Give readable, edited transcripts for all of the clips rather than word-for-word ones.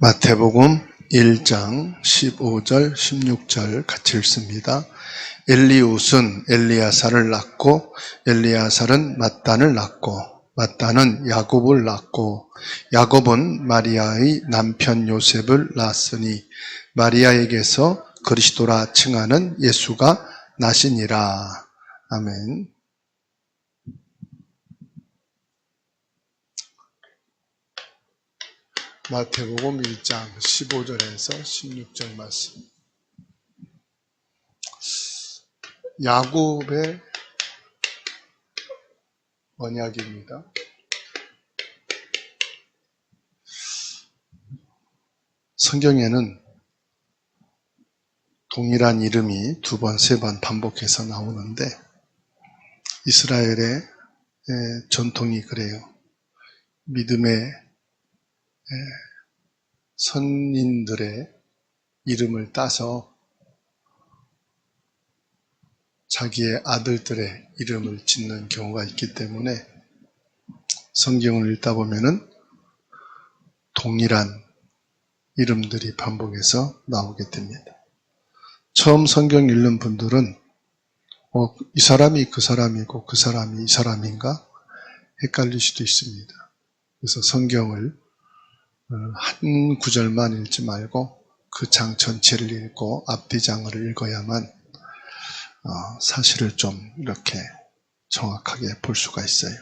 마태복음 1장 15절 16절 같이 읽습니다. 엘리웃은 엘리야사를 낳고 엘리야살은 mat단을 낳고 mat단은 야곱을 낳고 야곱은 마리아의 남편 요셉을 낳았으니 마리아에게서 그리스도라 칭하는 예수가 나시니라. 아멘. 마태복음 1장 15절에서 16절 말씀. 야곱의 언약입니다. 성경에는 동일한 이름이 두 번, 세 번 반복해서 나오는데 이스라엘의 전통이 그래요. 믿음의 선인들의 이름을 따서 자기의 아들들의 이름을 짓는 경우가 있기 때문에 성경을 읽다 보면은 동일한 이름들이 반복해서 나오게 됩니다. 처음 성경 읽는 분들은 이 사람이 그 사람이고 그 사람이 이 사람인가 헷갈릴 수도 있습니다. 그래서 성경을 한 구절만 읽지 말고 그 장 전체를 읽고 앞뒤장을 읽어야만 사실을 좀 이렇게 정확하게 볼 수가 있어요.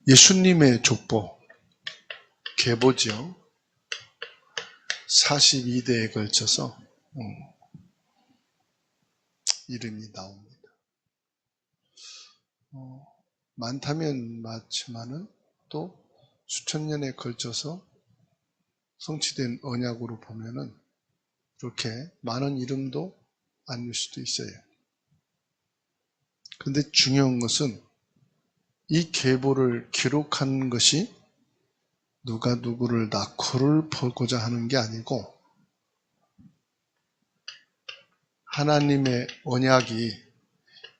예수님의 족보, 계보죠. 42대에 걸쳐서 이름이 나옵니다. 많다면 많지만은 또 수천 년에 걸쳐서 성취된 언약으로 보면은 이렇게 많은 이름도 아닐 수도 있어요. 그런데 중요한 것은 이 계보를 기록한 것이 누가 누구를 낳고를 보고자 하는 게 아니고 하나님의 언약이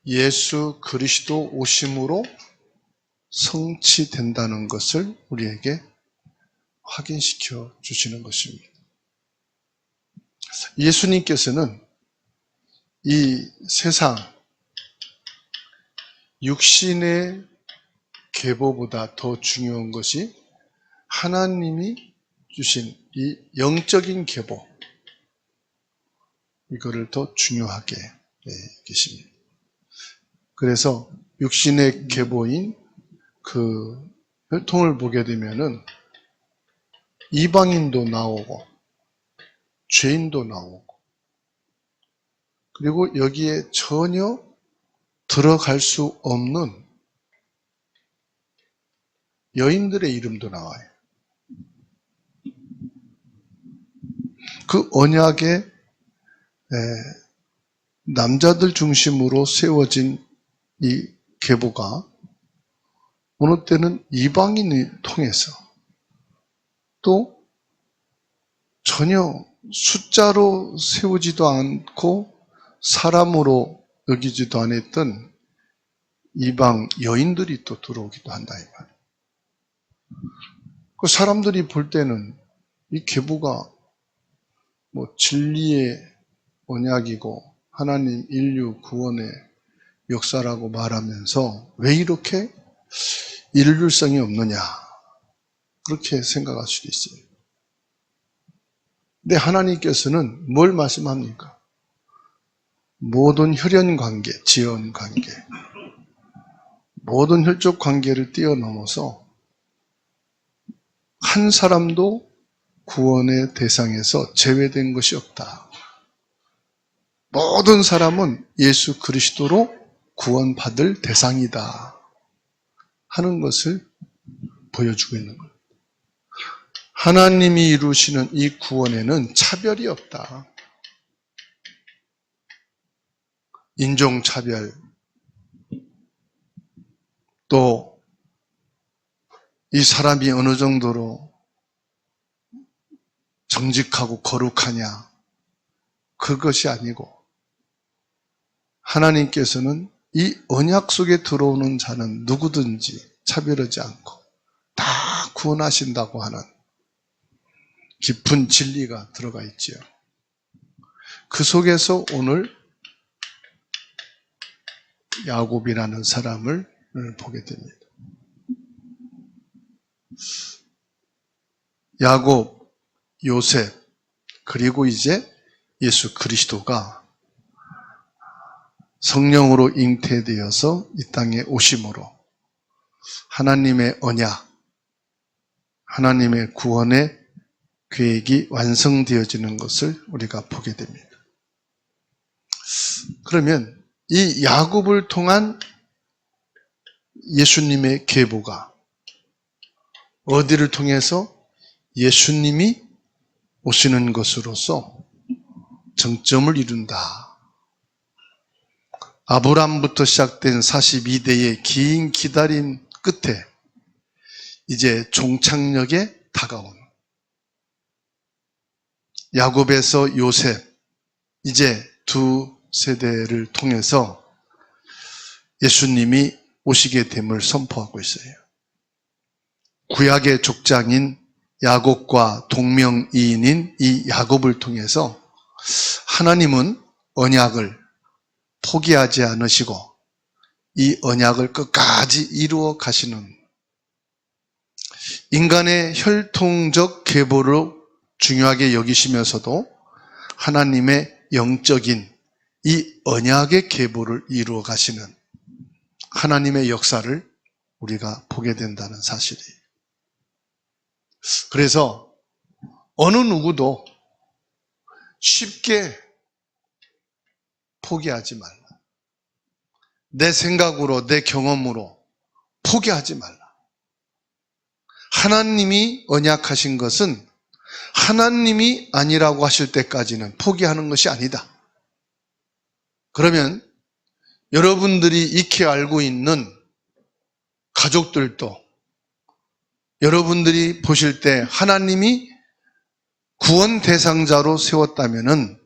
예수 그리스도 오심으로 성취된다는 것을 우리에게 확인시켜 주시는 것입니다. 예수님께서는 이 세상 육신의 계보보다 더 중요한 것이 하나님이 주신 이 영적인 계보, 이거를 더 중요하게 계십니다. 그래서 육신의 계보인 그 혈통을 보게 되면은 이방인도 나오고 죄인도 나오고 그리고 여기에 전혀 들어갈 수 없는 여인들의 이름도 나와요. 그 언약에 남자들 중심으로 세워진 이 계보가 어느 때는 이방인을 통해서 또 전혀 숫자로 세우지도 않고 사람으로 여기지도 않았던 이방 여인들이 또 들어오기도 한다 이 말이에요. 그 사람들이 볼 때는 이 계보가 진리의 언약이고 하나님 인류 구원의 역사라고 말하면서 왜 이렇게 일률성이 없느냐 그렇게 생각할 수도 있어요. 근데 하나님께서는 뭘 말씀합니까? 모든 혈연 관계, 지연 관계, 모든 혈족 관계를 뛰어넘어서 한 사람도 구원의 대상에서 제외된 것이 없다. 모든 사람은 예수 그리스도로 구원받을 대상이다 하는 것을 보여주고 있는 거예요. 하나님이 이루시는 이 구원에는 차별이 없다. 인종차별, 또 이 사람이 어느 정도로 정직하고 거룩하냐, 그것이 아니고 하나님께서는 이 언약 속에 들어오는 자는 누구든지 차별하지 않고 다 구원하신다고 하는 깊은 진리가 들어가 있지요. 그 속에서 오늘 야곱이라는 사람을 보게 됩니다. 야곱, 요셉, 그리고 이제 예수 그리스도가 성령으로 잉태되어서 이 땅에 오심으로 하나님의 언약, 하나님의 구원의 계획이 완성되어지는 것을 우리가 보게 됩니다. 그러면 이 야곱을 통한 예수님의 계보가 어디를 통해서 예수님이 오시는 것으로서 정점을 이룬다. 아브람부터 시작된 42대의 긴 기다림 끝에 이제 종착역에 다가온 야곱에서 요셉, 이제 두 세대를 통해서 예수님이 오시게 됨을 선포하고 있어요. 구약의 족장인 야곱과 동명이인인 이 야곱을 통해서 하나님은 언약을 포기하지 않으시고 이 언약을 끝까지 이루어 가시는 인간의 혈통적 계보를 중요하게 여기시면서도 하나님의 영적인 이 언약의 계보를 이루어 가시는 하나님의 역사를 우리가 보게 된다는 사실이에요. 그래서 어느 누구도 쉽게 포기하지 말라. 내 생각으로, 내 경험으로 포기하지 말라. 하나님이 언약하신 것은 하나님이 아니라고 하실 때까지는 포기하는 것이 아니다. 그러면 여러분들이 익히 알고 있는 가족들도 여러분들이 보실 때 하나님이 구원 대상자로 세웠다면은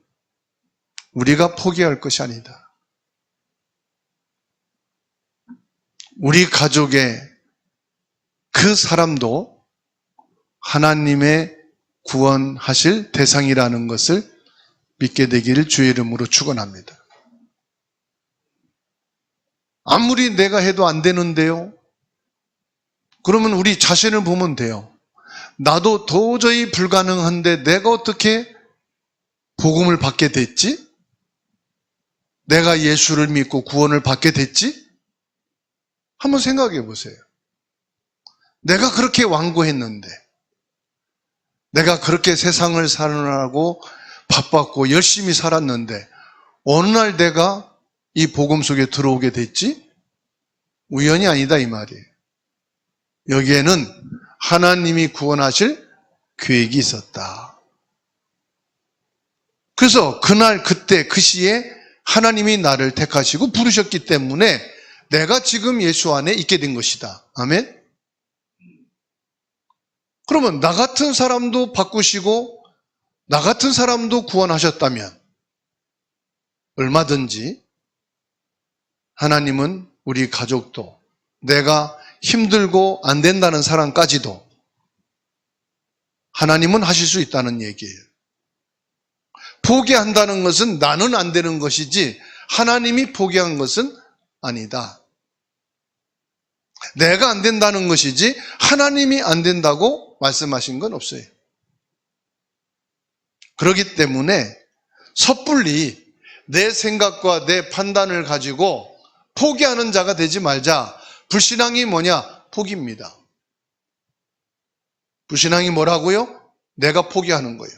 우리가 포기할 것이 아니다. 우리 가족의 그 사람도 하나님의 구원하실 대상이라는 것을 믿게 되기를 주의 이름으로 축원합니다. 아무리 내가 해도 안 되는데요? 그러면 우리 자신을 보면 돼요. 나도 도저히 불가능한데 내가 어떻게 복음을 받게 됐지? 내가 예수를 믿고 구원을 받게 됐지? 한번 생각해 보세요. 내가 그렇게 완고했는데, 내가 그렇게 세상을 사느라고 바빴고 열심히 살았는데 어느 날 내가 이 복음 속에 들어오게 됐지? 우연이 아니다 이 말이에요. 여기에는 하나님이 구원하실 계획이 있었다. 그래서 그날 그때 그 시에 하나님이 나를 택하시고 부르셨기 때문에 내가 지금 예수 안에 있게 된 것이다. 아멘? 그러면 나 같은 사람도 바꾸시고 나 같은 사람도 구원하셨다면 얼마든지 하나님은 우리 가족도 내가 힘들고 안 된다는 사람까지도 하나님은 하실 수 있다는 얘기예요. 포기한다는 것은 나는 안 되는 것이지 하나님이 포기한 것은 아니다. 내가 안 된다는 것이지 하나님이 안 된다고 말씀하신 건 없어요. 그렇기 때문에 섣불리 내 생각과 내 판단을 가지고 포기하는 자가 되지 말자. 불신앙이 뭐냐? 포기입니다. 불신앙이 뭐라고요? 내가 포기하는 거예요.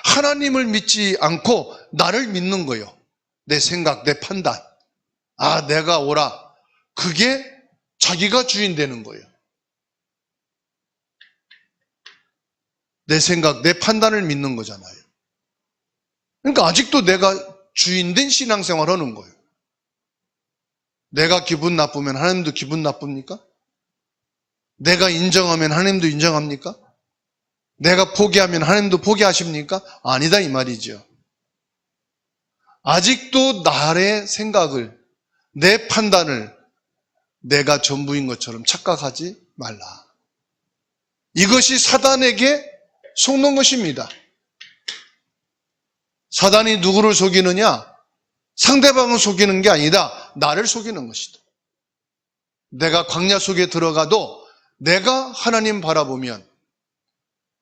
하나님을 믿지 않고 나를 믿는 거예요. 내 생각, 내 판단. 아, 내가 옳아. 그게 자기가 주인 되는 거예요. 내 생각, 내 판단을 믿는 거잖아요. 그러니까 아직도 내가 주인된 신앙생활 하는 거예요. 내가 기분 나쁘면 하나님도 기분 나쁩니까? 내가 인정하면 하나님도 인정합니까? 내가 포기하면 하나님도 포기하십니까? 아니다 이 말이죠. 아직도 나의 생각을, 내 판단을 내가 전부인 것처럼 착각하지 말라. 이것이 사단에게 속는 것입니다. 사단이 누구를 속이느냐? 상대방을 속이는 게 아니라 나를 속이는 것이다. 내가 광야 속에 들어가도 내가 하나님 바라보면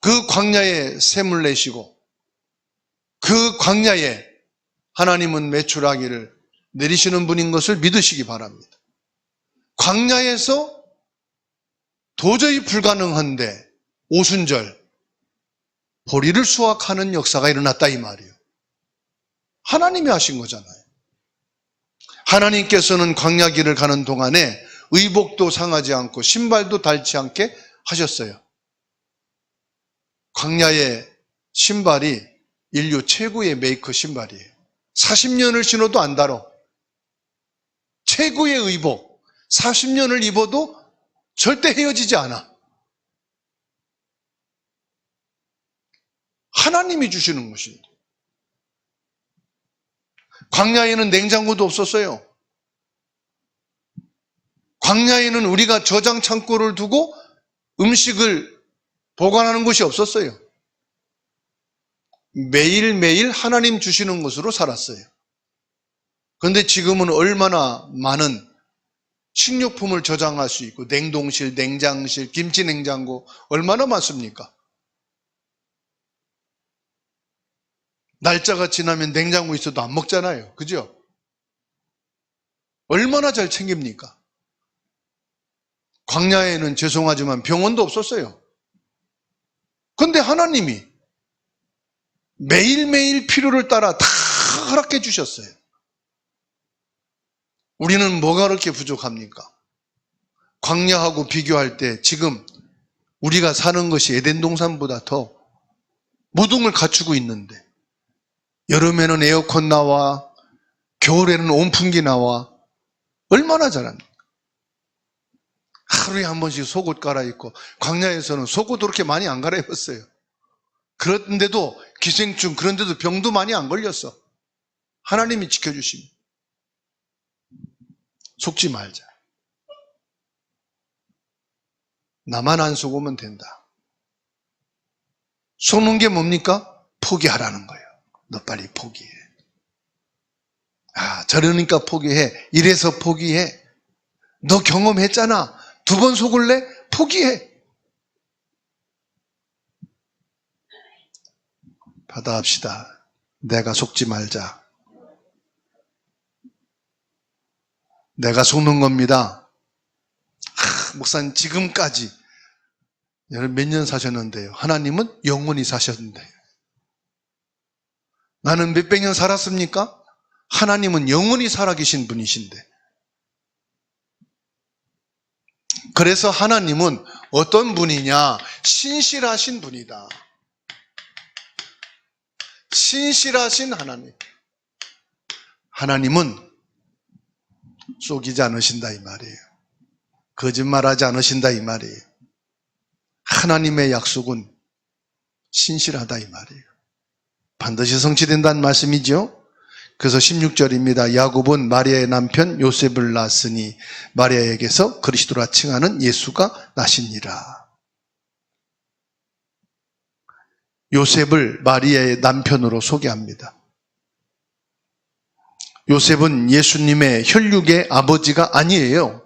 그 광야에 샘을 내시고 그 광야에 하나님은 메추라기를 내리시는 분인 것을 믿으시기 바랍니다. 광야에서 도저히 불가능한데 오순절 보리를 수확하는 역사가 일어났다 이 말이에요. 하나님이 하신 거잖아요. 하나님께서는 광야 길을 가는 동안에 의복도 상하지 않고 신발도 닳지 않게 하셨어요. 광야의 신발이 인류 최고의 메이커 신발이에요. 40년을 신어도 안 닳아. 최고의 의복, 40년을 입어도 절대 헤어지지 않아. 하나님이 주시는 것입니다. 광야에는 냉장고도 없었어요. 광야에는 우리가 저장 창고를 두고 음식을 보관하는 곳이 없었어요. 매일매일 하나님 주시는 것으로 살았어요. 그런데 지금은 얼마나 많은 식료품을 저장할 수 있고 냉동실, 냉장실, 김치 냉장고 얼마나 많습니까? 날짜가 지나면 냉장고 있어도 안 먹잖아요. 그죠? 얼마나 잘 챙깁니까? 광야에는 죄송하지만 병원도 없었어요. 그런데 하나님이 매일매일 필요를 따라 다 허락해 주셨어요. 우리는 뭐가 그렇게 부족합니까? 광야하고 비교할 때 지금 우리가 사는 것이 에덴 동산보다 더 모든 걸 갖추고 있는데 여름에는 에어컨 나와 겨울에는 온풍기 나와 얼마나 잘합니까? 하루에 한 번씩 속옷 갈아입고 광야에서는 속옷도 그렇게 많이 안 갈아입었어요. 그런데도 기생충 그런데도 병도 많이 안 걸렸어. 하나님이 지켜주십니다. 속지 말자. 나만 안 속으면 된다. 속는 게 뭡니까? 포기하라는 거예요. 너 빨리 포기해. 저러니까 포기해. 이래서 포기해. 너 경험했잖아. 2번 속을래? 포기해. 받아합시다. 내가 속지 말자. 내가 속는 겁니다. 목사님 지금까지 몇 년 사셨는데요. 하나님은 영원히 사셨는데요. 나는 몇백 년 살았습니까? 하나님은 영원히 살아계신 분이신데. 그래서 하나님은 어떤 분이냐? 신실하신 분이다. 신실하신 하나님. 하나님은 속이지 않으신다 이 말이에요. 거짓말하지 않으신다 이 말이에요. 하나님의 약속은 신실하다 이 말이에요. 반드시 성취된다는 말씀이죠. 그래서 16절입니다. 야곱은 마리아의 남편 요셉을 낳았으니 마리아에게서 그리스도라 칭하는 예수가 나시니라. 요셉을 마리아의 남편으로 소개합니다. 요셉은 예수님의 혈육의 아버지가 아니에요.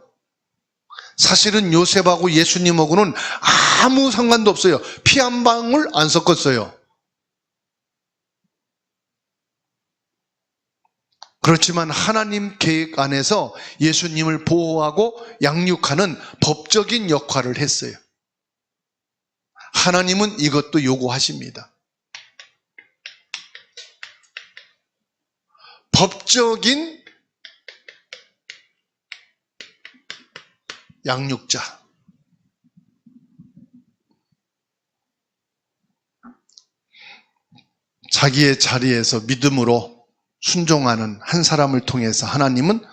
사실은 요셉하고 예수님하고는 아무 상관도 없어요. 피 한 방울 안 섞었어요. 그렇지만 하나님 계획 안에서 예수님을 보호하고 양육하는 법적인 역할을 했어요. 하나님은 이것도 요구하십니다. 법적인 양육자. 자기의 자리에서 믿음으로 순종하는 한 사람을 통해서 하나님은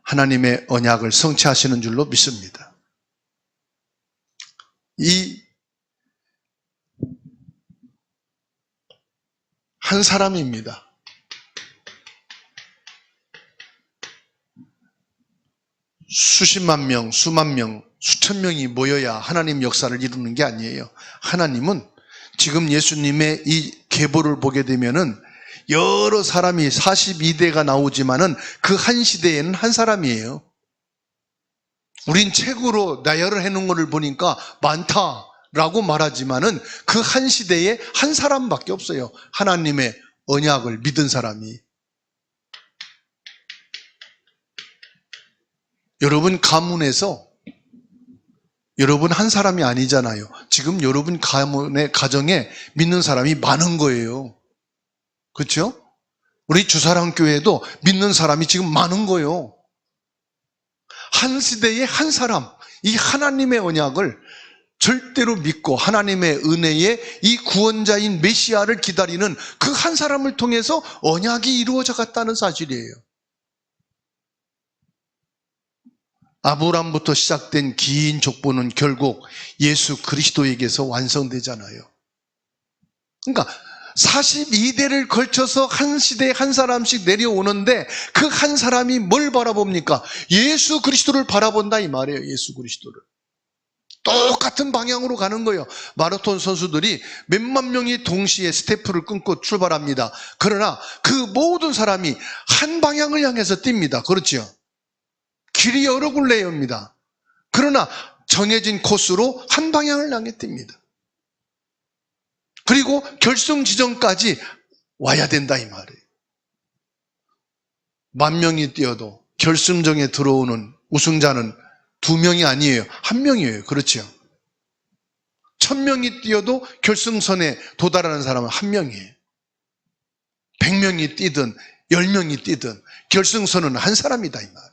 하나님의 언약을 성취하시는 줄로 믿습니다. 이 한 사람입니다. 수십만 명, 수만 명, 수천 명이 모여야 하나님 역사를 이루는 게 아니에요. 하나님은 지금 예수님의 이 계보를 보게 되면은 여러 사람이 42대가 나오지만은 그 한 시대에는 한 사람이에요. 우린 책으로 나열을 해놓은 것을 보니까 많다라고 말하지만은 그 한 시대에 한 사람밖에 없어요. 하나님의 언약을 믿은 사람이. 여러분 가문에서 여러분 한 사람이 아니잖아요. 지금 여러분 가정에 믿는 사람이 많은 거예요. 그렇죠? 우리 주사랑교회도 믿는 사람이 지금 많은 거예요. 한 시대에 한 사람, 이 하나님의 언약을 절대로 믿고 하나님의 은혜의 이 구원자인 메시아를 기다리는 그 한 사람을 통해서 언약이 이루어져 갔다는 사실이에요. 아브라함부터 시작된 긴 족보는 결국 예수 그리스도에게서 완성되잖아요. 그러니까 42대를 걸쳐서 한 시대에 한 사람씩 내려오는데 그 한 사람이 뭘 바라봅니까? 예수 그리스도를 바라본다 이 말이에요. 예수 그리스도를. 똑같은 방향으로 가는 거예요. 마라톤 선수들이 몇만 명이 동시에 스태프를 끊고 출발합니다. 그러나 그 모든 사람이 한 방향을 향해서 뜁니다. 그렇죠? 길이 여러 굴레입니다. 그러나 정해진 코스로 한 방향을 향해 뜁니다. 그리고 결승 지점까지 와야 된다 이 말이에요. 10,000명이 뛰어도 결승전에 들어오는 우승자는 2명이 아니에요. 1명이에요. 그렇죠? 1000명이 뛰어도 결승선에 도달하는 사람은 1명이에요. 100명이 뛰든 10명이 뛰든 결승선은 한 사람이다 이 말.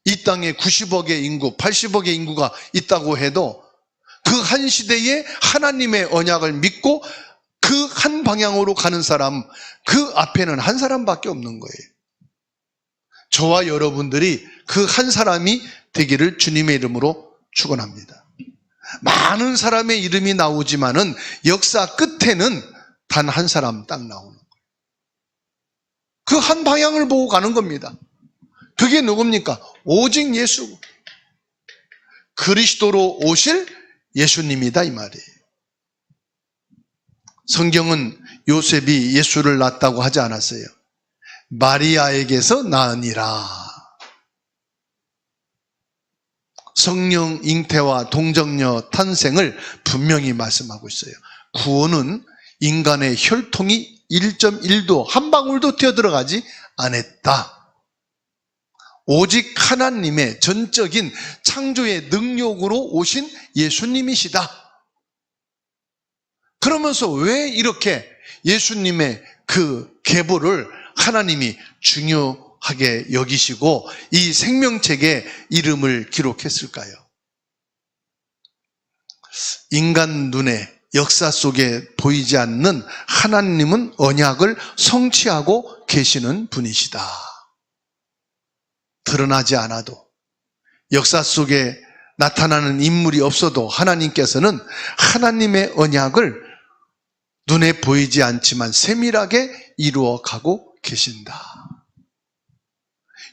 이 땅에 90억의 인구, 80억의 인구가 있다고 해도 그 한 시대에 하나님의 언약을 믿고 그 한 방향으로 가는 사람, 그 앞에는 한 사람밖에 없는 거예요. 저와 여러분들이 그 한 사람이 되기를 주님의 이름으로 축원합니다. 많은 사람의 이름이 나오지만은 역사 끝에는 단 한 사람 딱 나오는 거예요. 그 한 방향을 보고 가는 겁니다. 그게 누굽니까? 오직 예수. 그리스도로 오실 예수님이다 이 말이에요. 성경은 요셉이 예수를 낳았다고 하지 않았어요. 마리아에게서 낳으니라. 성령 잉태와 동정녀 탄생을 분명히 말씀하고 있어요. 구원은 인간의 혈통이 1.1도 한 방울도 튀어들어가지 않았다. 오직 하나님의 전적인 창조의 능력으로 오신 예수님이시다. 그러면서 왜 이렇게 예수님의 그 계보를 하나님이 중요하게 여기시고 이 생명책에 이름을 기록했을까요? 인간 눈에 역사 속에 보이지 않는 하나님은 언약을 성취하고 계시는 분이시다. 드러나지 않아도 역사 속에 나타나는 인물이 없어도 하나님께서는 하나님의 언약을 눈에 보이지 않지만 세밀하게 이루어 가고 계신다.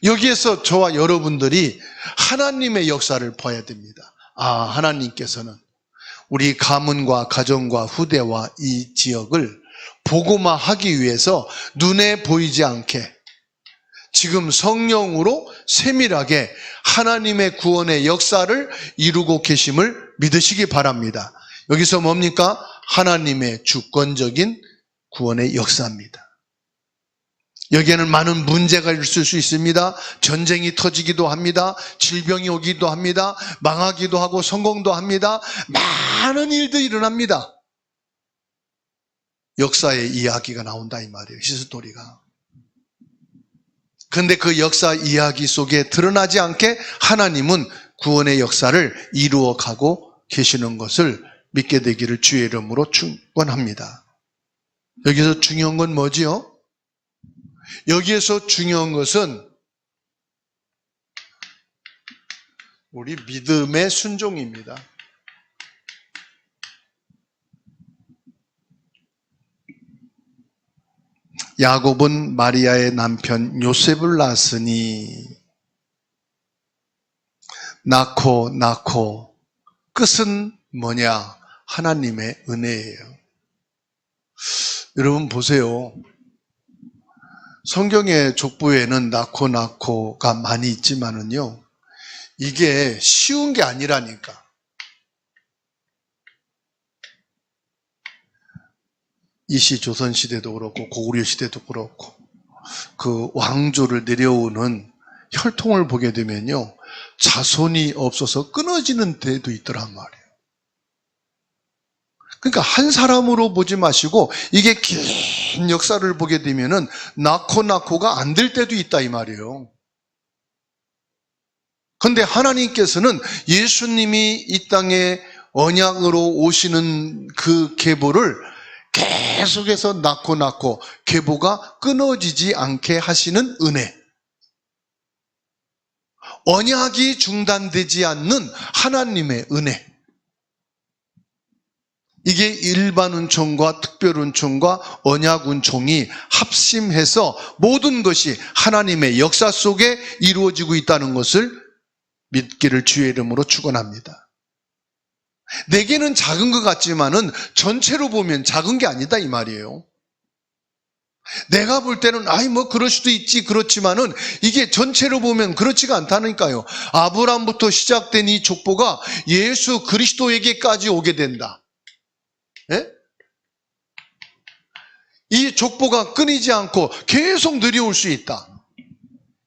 여기에서 저와 여러분들이 하나님의 역사를 봐야 됩니다. 아, 하나님께서는 우리 가문과 가정과 후대와 이 지역을 복음화하기 위해서 눈에 보이지 않게 지금 성령으로 세밀하게 하나님의 구원의 역사를 이루고 계심을 믿으시기 바랍니다. 여기서 뭡니까? 하나님의 주권적인 구원의 역사입니다. 여기에는 많은 문제가 있을 수 있습니다. 전쟁이 터지기도 합니다. 질병이 오기도 합니다. 망하기도 하고 성공도 합니다. 많은 일들이 일어납니다. 역사의 이야기가 나온다 이 말이에요. 히스토리가. 그런데 그 역사 이야기 속에 드러나지 않게 하나님은 구원의 역사를 이루어가고 계시는 것을 믿게 되기를 주의 이름으로 축원합니다. 여기서 중요한 건 뭐지요? 여기에서 중요한 것은 우리 믿음의 순종입니다. 야곱은 마리아의 남편 요셉을 낳았으니 낳고 끝은 뭐냐? 하나님의 은혜예요. 여러분 보세요. 성경의 족보에는 낳고가 많이 있지만은요, 이게 쉬운 게 아니라니까. 이시 조선시대도 그렇고 고구려 시대도 그렇고 그 왕조를 내려오는 혈통을 보게 되면요, 자손이 없어서 끊어지는 데도 있더란 말이에요. 그러니까 한 사람으로 보지 마시고 이게 긴 역사를 보게 되면은 낳고가 안 될 때도 있다 이 말이에요. 그런데 하나님께서는 예수님이 이 땅에 언약으로 오시는 그 계보를 계속해서 낳고 계보가 끊어지지 않게 하시는 은혜, 언약이 중단되지 않는 하나님의 은혜, 이게 일반 은총과 특별 은총과 언약 은총이 합심해서 모든 것이 하나님의 역사 속에 이루어지고 있다는 것을 믿기를 주의 이름으로 축원합니다. 내게는 작은 것 같지만은 전체로 보면 작은 게 아니다 이 말이에요. 내가 볼 때는 그럴 수도 있지 그렇지만은 이게 전체로 보면 그렇지가 않다니까요. 아브라함부터 시작된 이 족보가 예수 그리스도에게까지 오게 된다. 예? 이 족보가 끊이지 않고 계속 내려올 수 있다.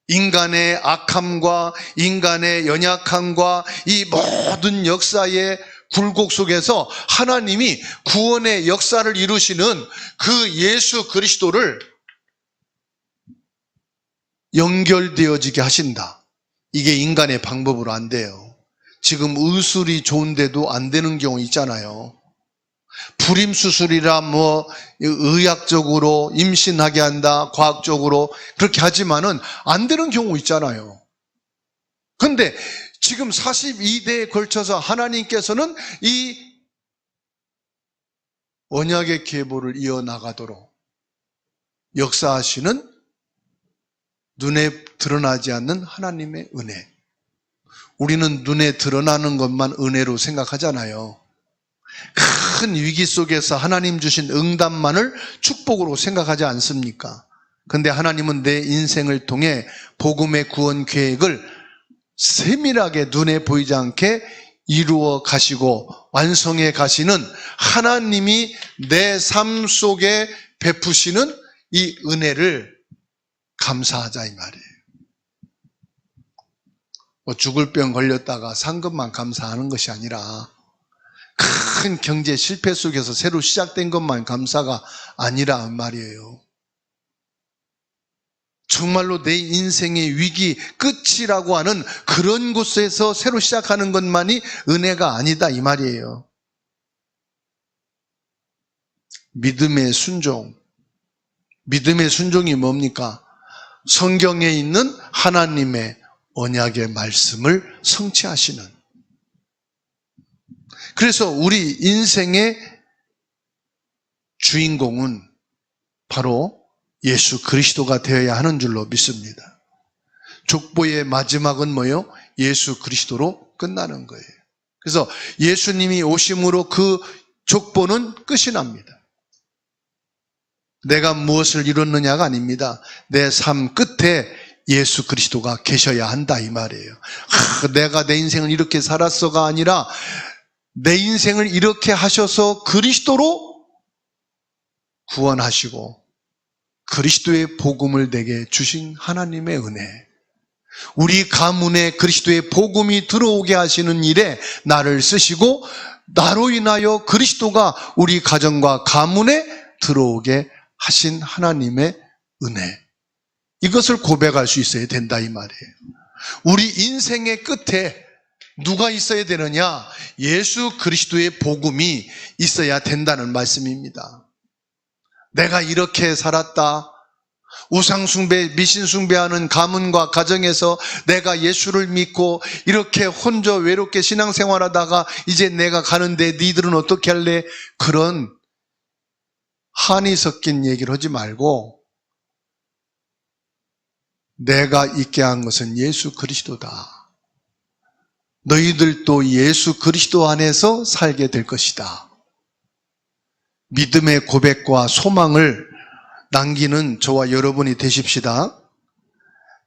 인간의 악함과 인간의 연약함과 이 모든 역사의 굴곡 속에서 하나님이 구원의 역사를 이루시는 그 예수 그리스도를 연결되어지게 하신다. 이게 인간의 방법으로 안 돼요. 지금 의술이 좋은데도 안 되는 경우 있잖아요. 불임수술이라 의학적으로 임신하게 한다, 과학적으로 그렇게 하지만은 안 되는 경우 있잖아요. 그런데 지금 42대에 걸쳐서 하나님께서는 이 언약의 계보를 이어나가도록 역사하시는 눈에 드러나지 않는 하나님의 은혜. 우리는 눈에 드러나는 것만 은혜로 생각하잖아요. 큰 위기 속에서 하나님 주신 응답만을 축복으로 생각하지 않습니까? 그런데 하나님은 내 인생을 통해 복음의 구원 계획을 세밀하게 눈에 보이지 않게 이루어 가시고 완성해 가시는 하나님이 내 삶 속에 베푸시는 이 은혜를 감사하자 이 말이에요. 죽을 병 걸렸다가 산 것만 감사하는 것이 아니라 큰 경제 실패 속에서 새로 시작된 것만 감사가 아니라 말이에요. 정말로 내 인생의 위기 끝이라고 하는 그런 곳에서 새로 시작하는 것만이 은혜가 아니다 이 말이에요. 믿음의 순종. 믿음의 순종이 뭡니까? 성경에 있는 하나님의 언약의 말씀을 성취하시는. 그래서 우리 인생의 주인공은 바로 예수 그리스도가 되어야 하는 줄로 믿습니다. 족보의 마지막은 뭐예요? 예수 그리스도로 끝나는 거예요. 그래서 예수님이 오심으로 그 족보는 끝이 납니다. 내가 무엇을 이뤘느냐가 아닙니다. 내 삶 끝에 예수 그리스도가 계셔야 한다 이 말이에요. 내가 내 인생을 이렇게 살았어가 아니라 내 인생을 이렇게 하셔서 그리스도로 구원하시고 그리스도의 복음을 내게 주신 하나님의 은혜, 우리 가문에 그리스도의 복음이 들어오게 하시는 일에 나를 쓰시고 나로 인하여 그리스도가 우리 가정과 가문에 들어오게 하신 하나님의 은혜, 이것을 고백할 수 있어야 된다 이 말이에요. 우리 인생의 끝에 누가 있어야 되느냐? 예수 그리스도의 복음이 있어야 된다는 말씀입니다. 내가 이렇게 살았다, 우상숭배, 미신숭배하는 가문과 가정에서 내가 예수를 믿고 이렇게 혼자 외롭게 신앙생활하다가 이제 내가 가는데 니들은 어떻게 할래? 그런 한이 섞인 얘기를 하지 말고 내가 있게 한 것은 예수 그리스도다. 너희들도 예수 그리스도 안에서 살게 될 것이다. 믿음의 고백과 소망을 남기는 저와 여러분이 되십시다.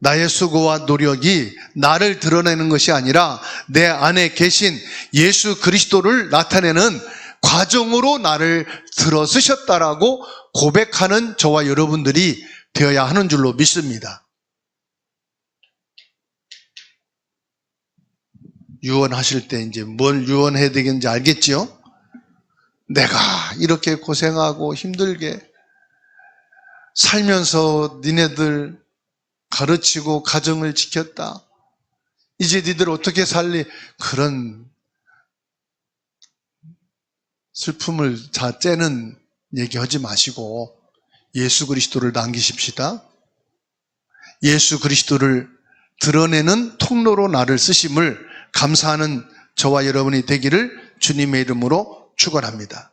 나의 수고와 노력이 나를 드러내는 것이 아니라 내 안에 계신 예수 그리스도를 나타내는 과정으로 나를 들어쓰셨다라고 고백하는 저와 여러분들이 되어야 하는 줄로 믿습니다. 유언하실 때 이제 뭘 유언해야 되겠는지 알겠지요? 내가 이렇게 고생하고 힘들게 살면서 니네들 가르치고 가정을 지켰다. 이제 니들 어떻게 살리? 그런 슬픔을 째는 얘기하지 마시고 예수 그리스도를 남기십시다. 예수 그리스도를 드러내는 통로로 나를 쓰심을 감사하는 저와 여러분이 되기를 주님의 이름으로 축원합니다.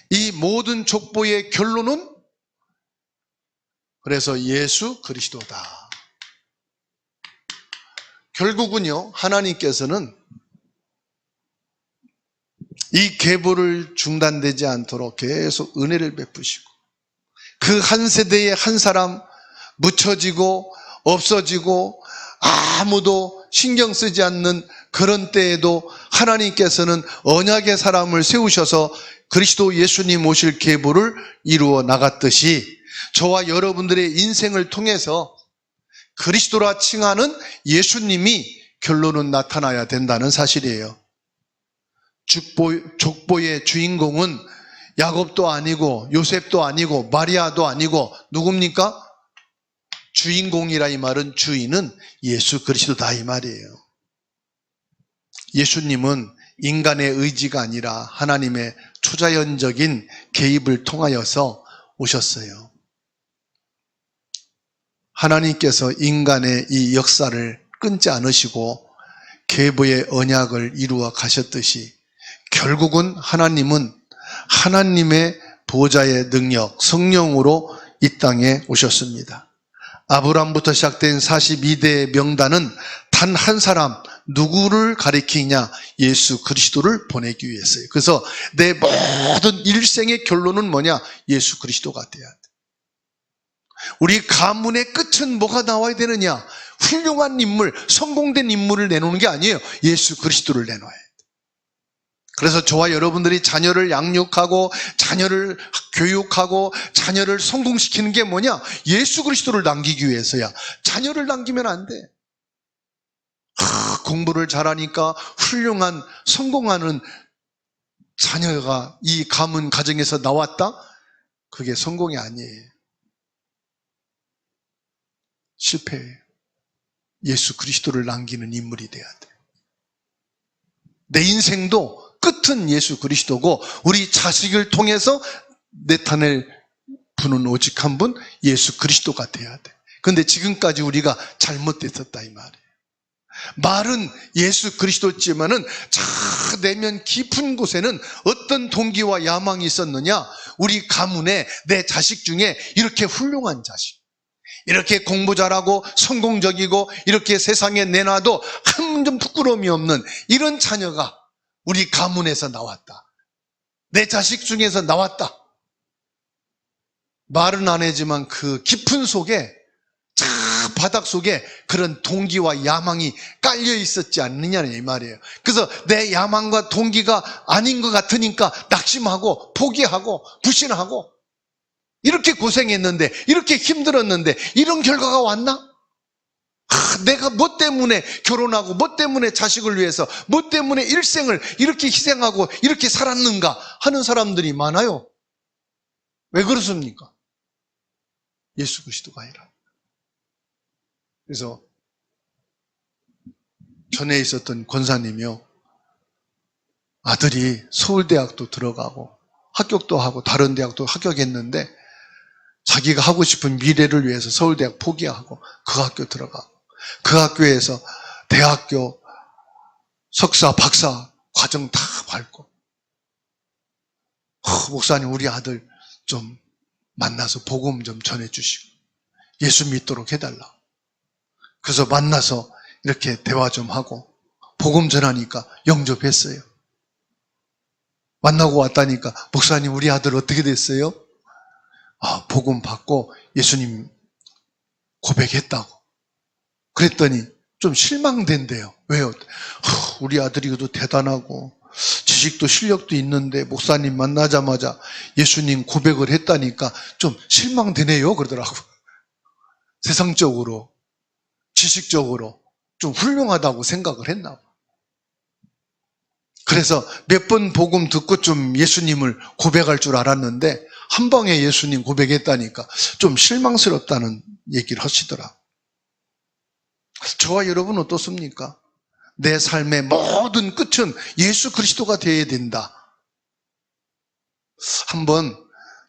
이 모든 족보의 결론은 그래서 예수 그리스도다. 결국은요, 하나님께서는 이 계보를 중단되지 않도록 계속 은혜를 베푸시고 그 한 세대에 한 사람 묻혀지고 없어지고 아무도 신경 쓰지 않는 그런 때에도 하나님께서는 언약의 사람을 세우셔서 그리스도 예수님 오실 계보를 이루어 나갔듯이 저와 여러분들의 인생을 통해서 그리스도라 칭하는 예수님이 결론은 나타나야 된다는 사실이에요. 족보의 주인공은 야곱도 아니고 요셉도 아니고 마리아도 아니고 누굽니까? 주인공이라 이 말은 주인은 예수 그리스도다 이 말이에요. 예수님은 인간의 의지가 아니라 하나님의 초자연적인 개입을 통하여서 오셨어요. 하나님께서 인간의 이 역사를 끊지 않으시고 계보의 언약을 이루어 가셨듯이 결국은 하나님은 하나님의 보좌의 능력, 성령으로 이 땅에 오셨습니다. 아브라함부터 시작된 42대의 명단은 단 한 사람, 누구를 가리키냐? 예수 그리스도를 보내기 위해서요. 그래서 내 모든 일생의 결론은 뭐냐? 예수 그리스도가 돼야 돼. 우리 가문의 끝은 뭐가 나와야 되느냐? 훌륭한 인물, 성공된 인물을 내놓는 게 아니에요. 예수 그리스도를 내놔야 돼. 그래서 저와 여러분들이 자녀를 양육하고 자녀를 교육하고 자녀를 성공시키는 게 뭐냐? 예수 그리스도를 남기기 위해서야. 자녀를 남기면 안 돼. 공부를 잘하니까 훌륭한 성공하는 자녀가 이 가문 가정에서 나왔다? 그게 성공이 아니에요. 실패예요. 예수 그리스도를 남기는 인물이 돼야 돼. 내 인생도 끝은 예수 그리스도고 우리 자식을 통해서 나타낼 분은 오직 한 분, 예수 그리스도가 돼야 돼. 그런데 지금까지 우리가 잘못됐었다 이 말이에요. 말은 예수 그리스도지만은 저 내면 깊은 곳에는 어떤 동기와 야망이 있었느냐? 우리 가문에 내 자식 중에 이렇게 훌륭한 자식, 이렇게 공부 잘하고 성공적이고 이렇게 세상에 내놔도 한 점 부끄러움이 없는 이런 자녀가 우리 가문에서 나왔다. 내 자식 중에서 나왔다. 말은 안 하지만 그 깊은 속에, 저 바닥 속에 그런 동기와 야망이 깔려 있었지 않느냐 이 말이에요. 그래서 내 야망과 동기가 아닌 것 같으니까 낙심하고 포기하고 불신하고 이렇게 고생했는데, 이렇게 힘들었는데 이런 결과가 왔나? 내가 뭐 때문에 결혼하고 뭐 때문에 자식을 위해서 뭐 때문에 일생을 이렇게 희생하고 이렇게 살았는가 하는 사람들이 많아요. 왜 그렇습니까? 예수 그리스도가 아니라. 그래서 전에 있었던 권사님이요, 아들이 서울대학도 들어가고 합격도 하고 다른 대학도 합격했는데 자기가 하고 싶은 미래를 위해서 서울대학 포기하고 그 학교 들어가고 그 학교에서 대학교 석사, 박사 과정 다 밟고, 목사님 우리 아들 좀 만나서 복음 좀 전해주시고 예수 믿도록 해달라. 그래서 만나서 이렇게 대화 좀 하고 복음 전하니까 영접했어요. 만나고 왔다니까 목사님 우리 아들 어떻게 됐어요? 복음 받고 예수님 고백했다고. 그랬더니 좀 실망된대요. 왜요? 우리 아들이 그래도 대단하고 지식도 실력도 있는데 목사님 만나자마자 예수님 고백을 했다니까 좀 실망되네요 그러더라고. 세상적으로 지식적으로 좀 훌륭하다고 생각을 했나 봐. 그래서 몇 번 복음 듣고 좀 예수님을 고백할 줄 알았는데 한 방에 예수님 고백했다니까 좀 실망스럽다는 얘기를 하시더라. 저와 여러분 어떻습니까? 내 삶의 모든 끝은 예수 그리스도가 되어야 된다. 한번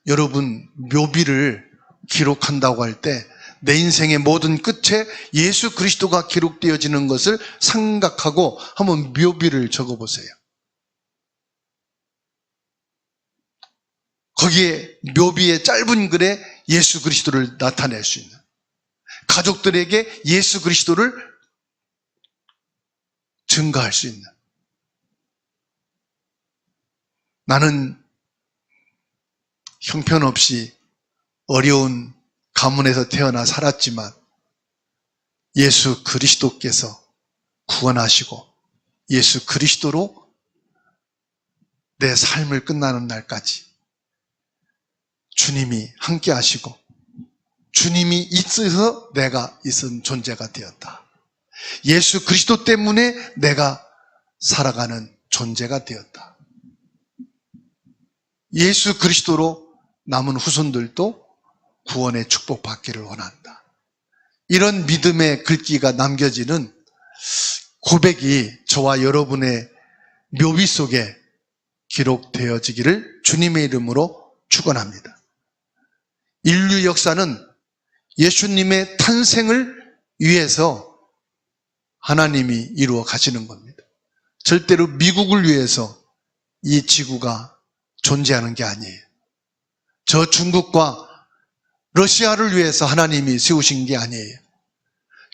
여러분 묘비를 기록한다고 할 때 내 인생의 모든 끝에 예수 그리스도가 기록되어지는 것을 생각하고 한번 묘비를 적어보세요. 거기에 묘비의 짧은 글에 예수 그리스도를 나타낼 수 있는, 가족들에게 예수 그리스도를 증거할 수 있는. 나는 형편없이 어려운 가문에서 태어나 살았지만 예수 그리스도께서 구원하시고 예수 그리스도로 내 삶을 끝나는 날까지 주님이 함께 하시고 주님이 있어서 내가 있은 존재가 되었다. 예수 그리스도 때문에 내가 살아가는 존재가 되었다. 예수 그리스도로 남은 후손들도 구원의 축복받기를 원한다. 이런 믿음의 글귀가 남겨지는 고백이 저와 여러분의 묘비 속에 기록되어지기를 주님의 이름으로 축원합니다. 인류 역사는 예수님의 탄생을 위해서 하나님이 이루어 가시는 겁니다. 절대로 미국을 위해서 이 지구가 존재하는 게 아니에요. 저 중국과 러시아를 위해서 하나님이 세우신 게 아니에요.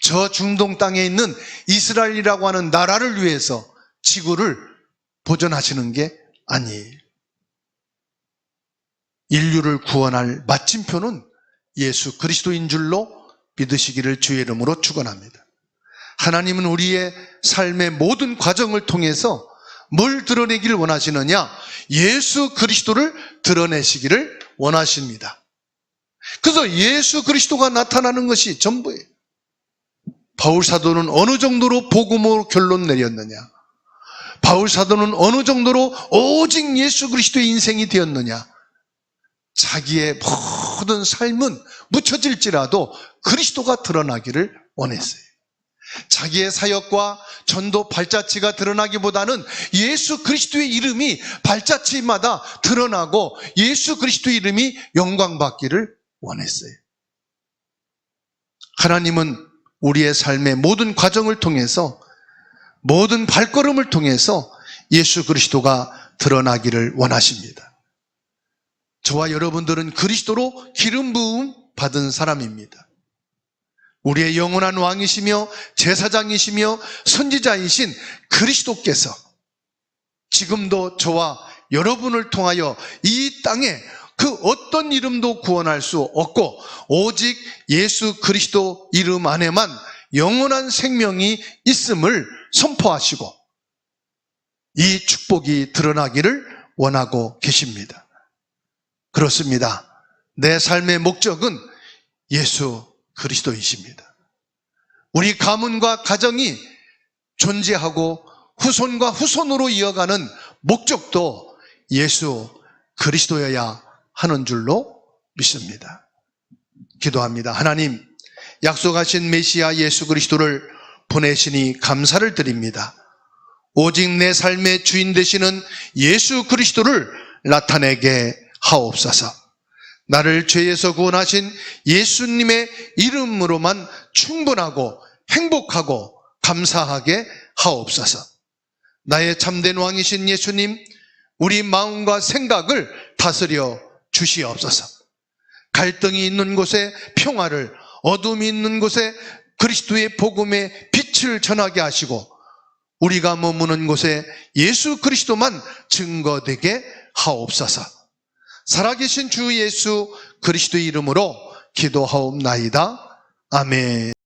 저 중동 땅에 있는 이스라엘이라고 하는 나라를 위해서 지구를 보존하시는 게 아니에요. 인류를 구원할 마침표는 예수 그리스도인 줄로 믿으시기를 주의 이름으로 축원합니다. 하나님은 우리의 삶의 모든 과정을 통해서 뭘 드러내기를 원하시느냐? 예수 그리스도를 드러내시기를 원하십니다. 그래서 예수 그리스도가 나타나는 것이 전부예요. 바울 사도는 어느 정도로 복음으로 결론 내렸느냐? 바울 사도는 어느 정도로 오직 예수 그리스도의 인생이 되었느냐? 자기의 모든 삶은 묻혀질지라도 그리스도가 드러나기를 원했어요. 자기의 사역과 전도 발자취가 드러나기보다는 예수 그리스도의 이름이 발자취마다 드러나고 예수 그리스도의 이름이 영광받기를 원했어요. 하나님은 우리의 삶의 모든 과정을 통해서, 모든 발걸음을 통해서 예수 그리스도가 드러나기를 원하십니다. 저와 여러분들은 그리스도로 기름 부음 받은 사람입니다. 우리의 영원한 왕이시며 제사장이시며 선지자이신 그리스도께서 지금도 저와 여러분을 통하여 이 땅에 그 어떤 이름도 구원할 수 없고 오직 예수 그리스도 이름 안에만 영원한 생명이 있음을 선포하시고 이 축복이 드러나기를 원하고 계십니다. 그렇습니다. 내 삶의 목적은 예수 그리스도이십니다. 우리 가문과 가정이 존재하고 후손과 후손으로 이어가는 목적도 예수 그리스도여야 하는 줄로 믿습니다. 기도합니다. 하나님, 약속하신 메시아 예수 그리스도를 보내시니 감사를 드립니다. 오직 내 삶의 주인 되시는 예수 그리스도를 나타내게 하옵소서. 나를 죄에서 구원하신 예수님의 이름으로만 충분하고 행복하고 감사하게 하옵소서. 나의 참된 왕이신 예수님, 우리 마음과 생각을 다스려 주시옵소서. 갈등이 있는 곳에 평화를, 어둠이 있는 곳에 그리스도의 복음의 빛을 전하게 하시고 우리가 머무는 곳에 예수 그리스도만 증거되게 하옵소서. 살아계신 주 예수 그리스도의 이름으로 기도하옵나이다. 아멘.